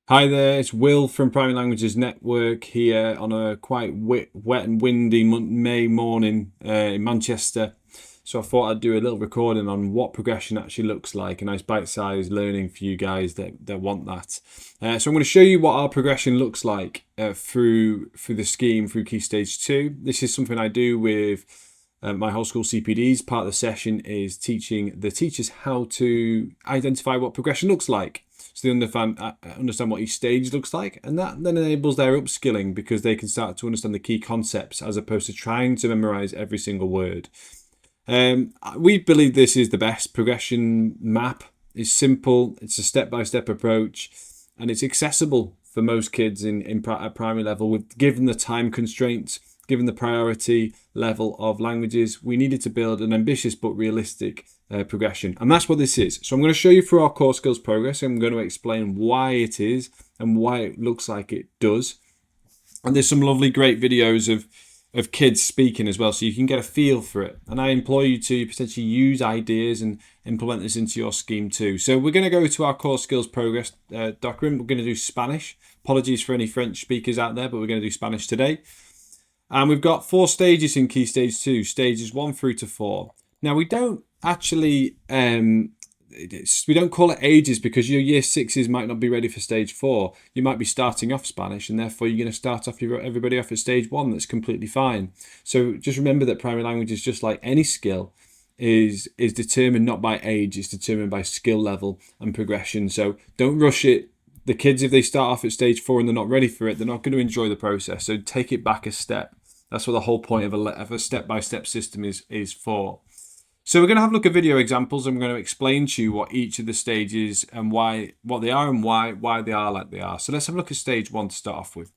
Hi there, it's Will from Primary Languages Network here on a quite wet and windy May morning in Manchester. So I thought I'd do a little recording on what progression actually looks like, a nice bite-sized learning for you guys that want that. So I'm going to show you what our progression looks like through the scheme through Key Stage 2. This is something I do with my whole school CPDs. Part of the session is teaching the teachers how to identify what progression looks like, so they understand what each stage looks like, and that then enables their upskilling because they can start to understand the key concepts as opposed to trying to memorize every single word. We believe this is the best progression map. It's simple, it's a step-by-step approach, and it's accessible for most kids at primary level. Given the time constraints, given the priority level of languages, we needed to build an ambitious but realistic progression. And that's what this is. So I'm going to show you through our core skills progress. I'm going to explain why it is and why it looks like it does. And there's some lovely, great videos of kids speaking as well, so you can get a feel for it. And I implore you to potentially use ideas and implement this into your scheme too. So we're going to go to our core skills progress document. We're going to do Spanish. Apologies for any French speakers out there, but we're going to do Spanish today. And we've got 4 stages in Key Stage 2, stages 1 through to 4. Now, we don't actually, we don't call it ages because your year 6s might not be ready for stage 4. You might be starting off Spanish, and therefore you're going to start off everybody off at stage 1. That's completely fine. So just remember that primary language is just like any skill, is determined not by age, it's determined by skill level and progression. So don't rush it. The kids, if they start off at stage 4 and they're not ready for it, they're not going to enjoy the process. So take it back a step. That's what the whole point of a step-by-step system is for. So we're going to have a look at video examples, and we're going to explain to you what each of the stages and what they are and why they are like they are. So let's have a look at stage 1 to start off with.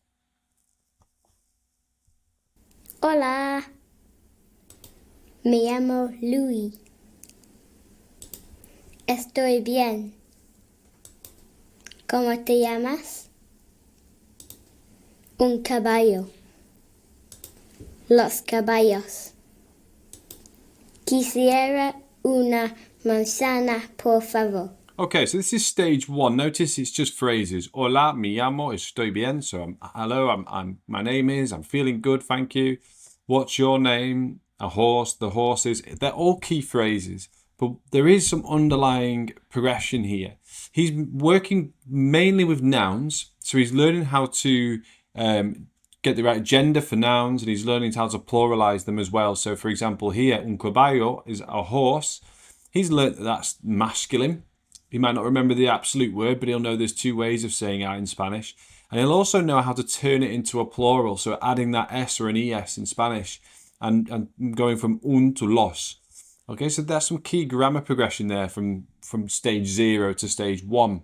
Hola, me llamo Luis. Estoy bien. ¿Cómo te llamas? Un caballo. Los caballos. Quisiera una manzana, por favor. Okay, so this is stage 1. Notice it's just phrases. Hola, me llamo, estoy bien. So hello, my name is, I'm feeling good, thank you. What's your name? A horse, the horses. They're all key phrases, but there is some underlying progression here. He's working mainly with nouns, so he's learning how to get the right gender for nouns, and he's learning how to pluralize them as well. So for example here, un caballo is a horse. He's learned that that's masculine. He might not remember the absolute word, but he'll know there's 2 ways of saying it in Spanish. And he'll also know how to turn it into a plural, so adding that S or an ES in Spanish and going from un to los. Okay, so there's some key grammar progression there from stage 0 to stage 1.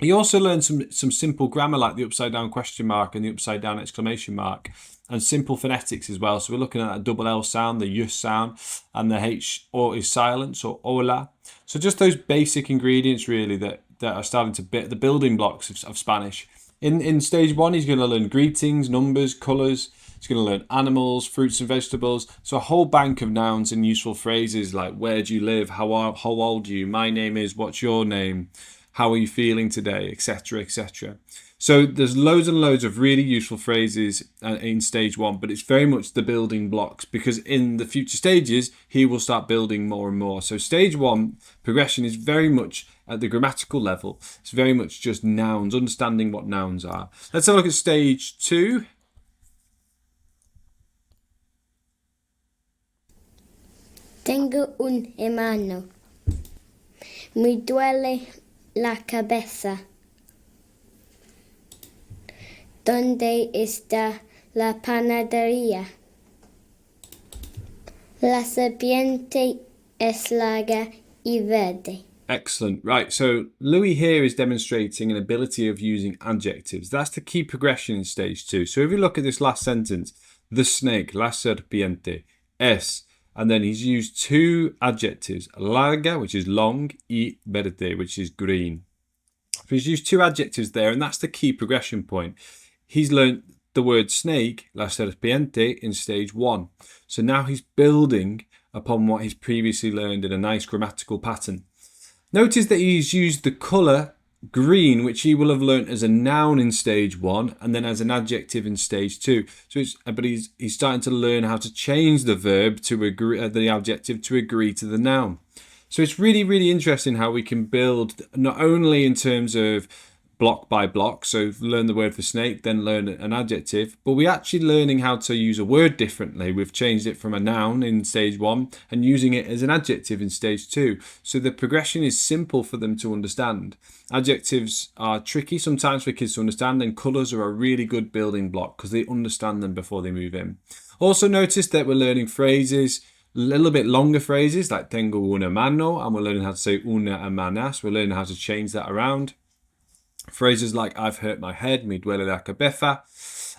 He also learned some simple grammar like the upside down question mark and the upside down exclamation mark, and simple phonetics as well. So we're looking at that double L sound, the y sound, and the H or is silent, so hola. So just those basic ingredients really that are starting to the building blocks of Spanish. In stage 1, he's going to learn greetings, numbers, colours. He's going to learn animals, fruits and vegetables. So a whole bank of nouns and useful phrases like where do you live, how old are you, my name is, what's your name, how are you feeling today, etc., etc. So there's loads and loads of really useful phrases in stage 1, but it's very much the building blocks, because in the future stages, he will start building more and more. So stage 1 progression is very much at the grammatical level. It's very much just nouns, understanding what nouns are. Let's have a look at stage 2. Tengo un hermano. Me duele la cabeza. ¿Dónde está la panadería? La serpiente es larga y verde. Excellent. Right, so Louis here is demonstrating an ability of using adjectives. That's the key progression in stage 2. So if you look at this last sentence, the snake, la serpiente, es, and then he's used 2 adjectives, larga, which is long, y verde, which is green. So he's used 2 adjectives there, and that's the key progression point. He's learned the word snake, la serpiente, in stage 1. So now he's building upon what he's previously learned in a nice grammatical pattern. Notice that he's used the colour green, which he will have learnt as a noun in stage 1 and then as an adjective in stage 2. So he's starting to learn how to change the verb to agree, the adjective to agree to the noun. So it's really, really interesting how we can build not only in terms of block by block, so learn the word for snake, then learn an adjective, but we're actually learning how to use a word differently. We've changed it from a noun in stage 1 and using it as an adjective in stage 2. So the progression is simple for them to understand. Adjectives are tricky sometimes for kids to understand, and colours are a really good building block because they understand them before they move in. Also notice that we're learning phrases, a little bit longer phrases like tengo una mano, and we're learning how to say una a manas. We're learning how to change that around. Phrases like I've hurt my head, me duele la cabeza,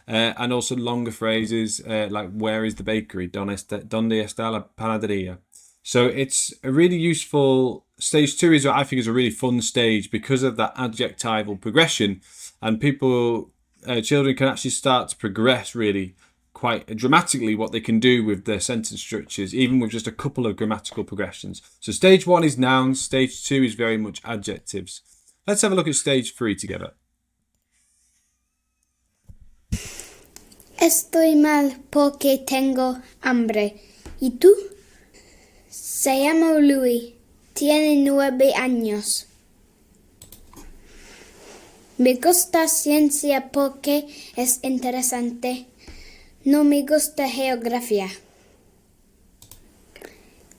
and also longer phrases like where is the bakery, donde está la panadería. So it's a really useful stage 2 is what I think is a really fun stage because of that adjectival progression, and children can actually start to progress really quite dramatically what they can do with their sentence structures, even with just a couple of grammatical progressions. So stage 1 is nouns, stage 2 is very much adjectives. Let's have a look at stage 3 together. Estoy mal porque tengo hambre. ¿Y tú? Se llama Louis. Tiene 9 años. Me gusta ciencia porque es interesante. No me gusta geografía.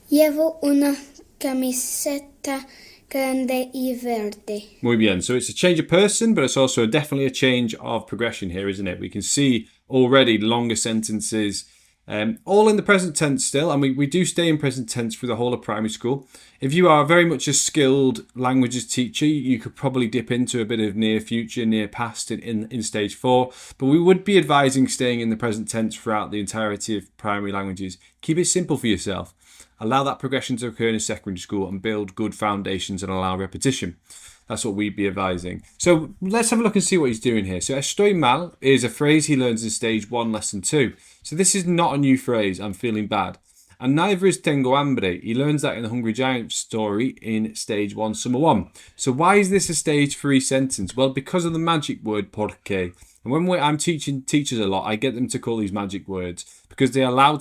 Llevo una camiseta grande y verde. Muy bien. So it's a change of person, but it's also definitely a change of progression here, isn't it? We can see already longer sentences, all in the present tense still, and we do stay in present tense for the whole of primary school. If you are very much a skilled languages teacher, you could probably dip into a bit of near future, near past in stage 4, but we would be advising staying in the present tense throughout the entirety of primary languages. Keep it simple for yourself. Allow that progression to occur in secondary school and build good foundations and allow repetition. That's what we'd be advising. So let's have a look and see what he's doing here. So estoy mal is a phrase he learns in stage 1, lesson 2. So this is not a new phrase, I'm feeling bad. And neither is tengo hambre. He learns that in the Hungry Giant story in stage 1, summer 1. So why is this a stage 3 sentence? Well, because of the magic word porque. And when I'm teaching teachers a lot, I get them to call these magic words because they allow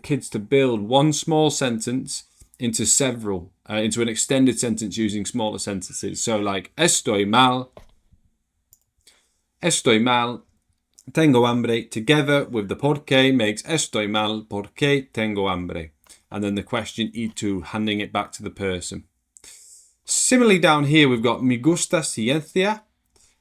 kids to build one small sentence into several, into an extended sentence using smaller sentences. So like estoy mal, tengo hambre, together with the porque makes estoy mal porque tengo hambre. And then the question y tú, handing it back to the person. Similarly down here, we've got me gusta ciencia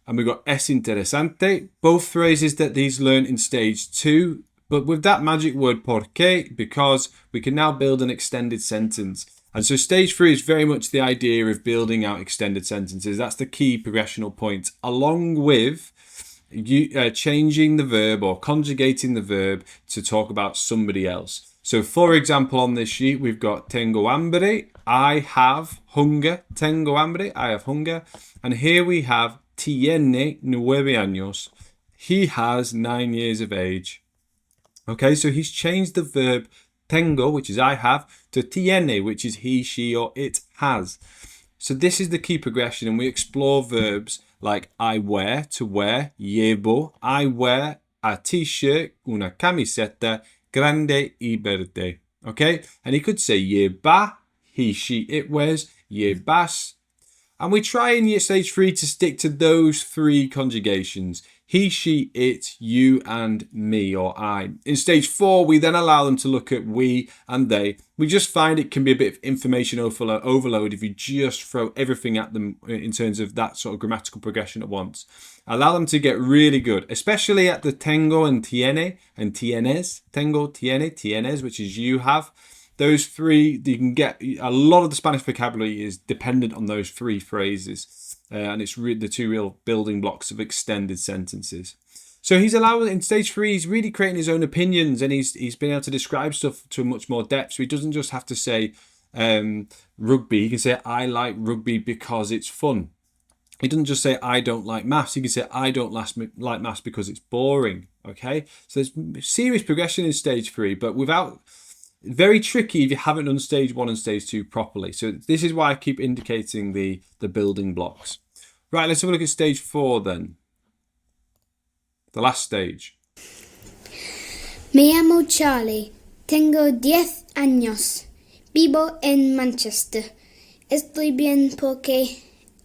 and we've got es interesante, both phrases that these learn in stage 2, but with that magic word porque, because we can now build an extended sentence. And so stage 3 is very much the idea of building out extended sentences. That's the key progressional point, along with changing the verb or conjugating the verb to talk about somebody else. So for example, on this sheet, we've got tengo hambre, I have hunger, tengo hambre, I have hunger. And here we have tiene 9 años, he has 9 years of age. Okay, so he's changed the verb tengo, which is I have, to tiene, which is he, she, or it has. So this is the key progression, and we explore verbs like I wear, to wear, llevo, I wear a t-shirt, una camiseta grande y verde. Okay, and he could say lleva, he, she, it wears, llevas. And we try in stage 3 to stick to those 3 conjugations. He, she, it, you, and me, or I. In stage 4, we then allow them to look at we and they. We just find it can be a bit of information overload if you just throw everything at them in terms of that sort of grammatical progression at once. Allow them to get really good, especially at the tengo and tiene and tienes. Tengo, tiene, tienes, which is you have. Those 3, you can get a lot of the Spanish vocabulary is dependent on those 3 phrases. And it's the 2 real building blocks of extended sentences. So he's in stage 3, he's really creating his own opinions, and he's been able to describe stuff to much more depth. So he doesn't just have to say rugby. He can say, I like rugby because it's fun. He doesn't just say, I don't like maths. He can say, I don't like maths because it's boring. Okay? So there's serious progression in stage 3, but very tricky if you haven't done stage 1 and stage 2 properly. So this is why I keep indicating the building blocks. Right, let's have a look at stage 4 then. The last stage. Me llamo Charlie. Tengo 10 años. Vivo en Manchester. Estoy bien porque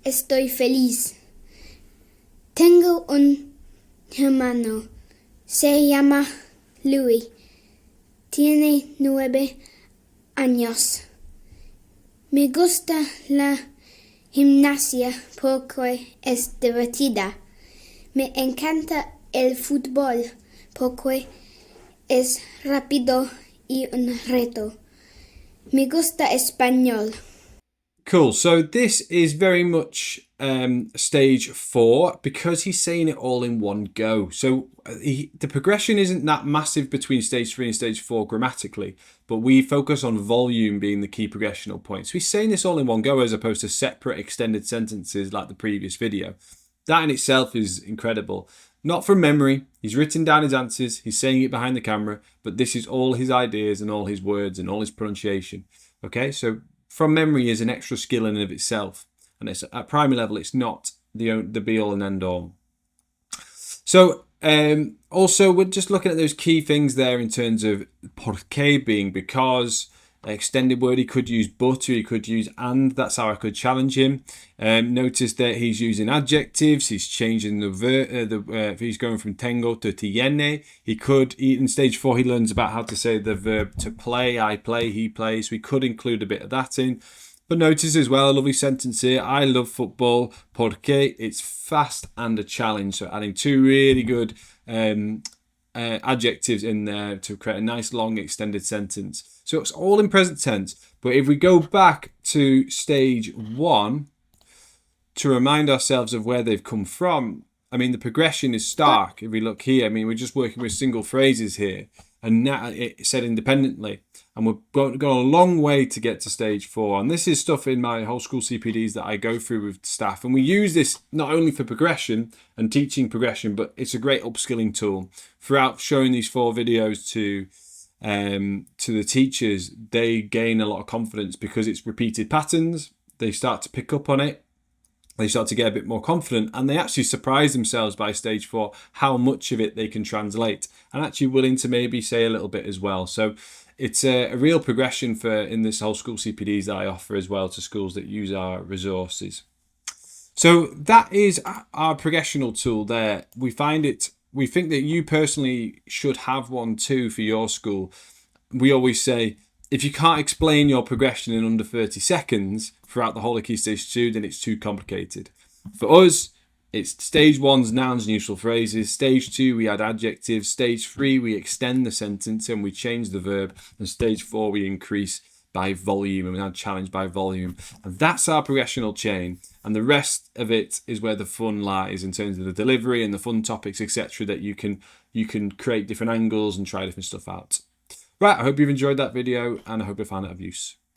estoy feliz. Tengo un hermano. Se llama Louis. Tiene 9 años. Me gusta la gimnasia porque es divertida. Me encanta el fútbol porque es rápido y un reto. Me gusta español. Cool. So this is very much stage 4 because he's saying it all in one go. So the progression isn't that massive between stage 3 and stage 4 grammatically, but we focus on volume being the key progressional point. So he's saying this all in one go as opposed to separate extended sentences like the previous video. That in itself is incredible. Not from memory. He's written down his answers. He's saying it behind the camera, but this is all his ideas and all his words and all his pronunciation. Okay, so from memory is an extra skill in and of itself. And it's at primary level, it's not the be all and end all. So also, we're just looking at those key things there in terms of porque being because, extended word, he could use but, or he could use and. That's how I could challenge him. Notice that he's using adjectives. He's changing the verb. He's going from tengo to tiene. He could, in stage 4, he learns about how to say the verb to play. I play, he plays. We could include a bit of that in. But notice as well, a lovely sentence here. I love football porque it's fast and a challenge. So adding 2 really good adjectives in there to create a nice long extended sentence. So it's all in present tense. But if we go back to stage 1 to remind ourselves of where they've come from, I mean, the progression is stark. If we look here, I mean, we're just working with single phrases here. And now it's said independently. And we've gone a long way to get to stage 4. And this is stuff in my whole school CPDs that I go through with staff. And we use this not only for progression and teaching progression, but it's a great upskilling tool. Throughout showing these 4 videos to the teachers, they gain a lot of confidence because it's repeated patterns. They start to pick up on it. They start to get a bit more confident, and they actually surprise themselves by stage 4 how much of it they can translate and actually willing to maybe say a little bit as well. So it's a real progression in this whole school CPDs that I offer as well to schools that use our resources. So that is our progressional tool there. We think that you personally should have one too for your school. We always say, if you can't explain your progression in under 30 seconds throughout the whole of Key Stage 2, then it's too complicated. For us, it's stage 1's nouns and useful phrases. Stage 2, we add adjectives. Stage 3, we extend the sentence and we change the verb. And stage 4, we increase by volume and we add challenge by volume. And that's our progressional chain. And the rest of it is where the fun lies in terms of the delivery and the fun topics, etc., that you can create different angles and try different stuff out. Right, I hope you've enjoyed that video and I hope you found it of use.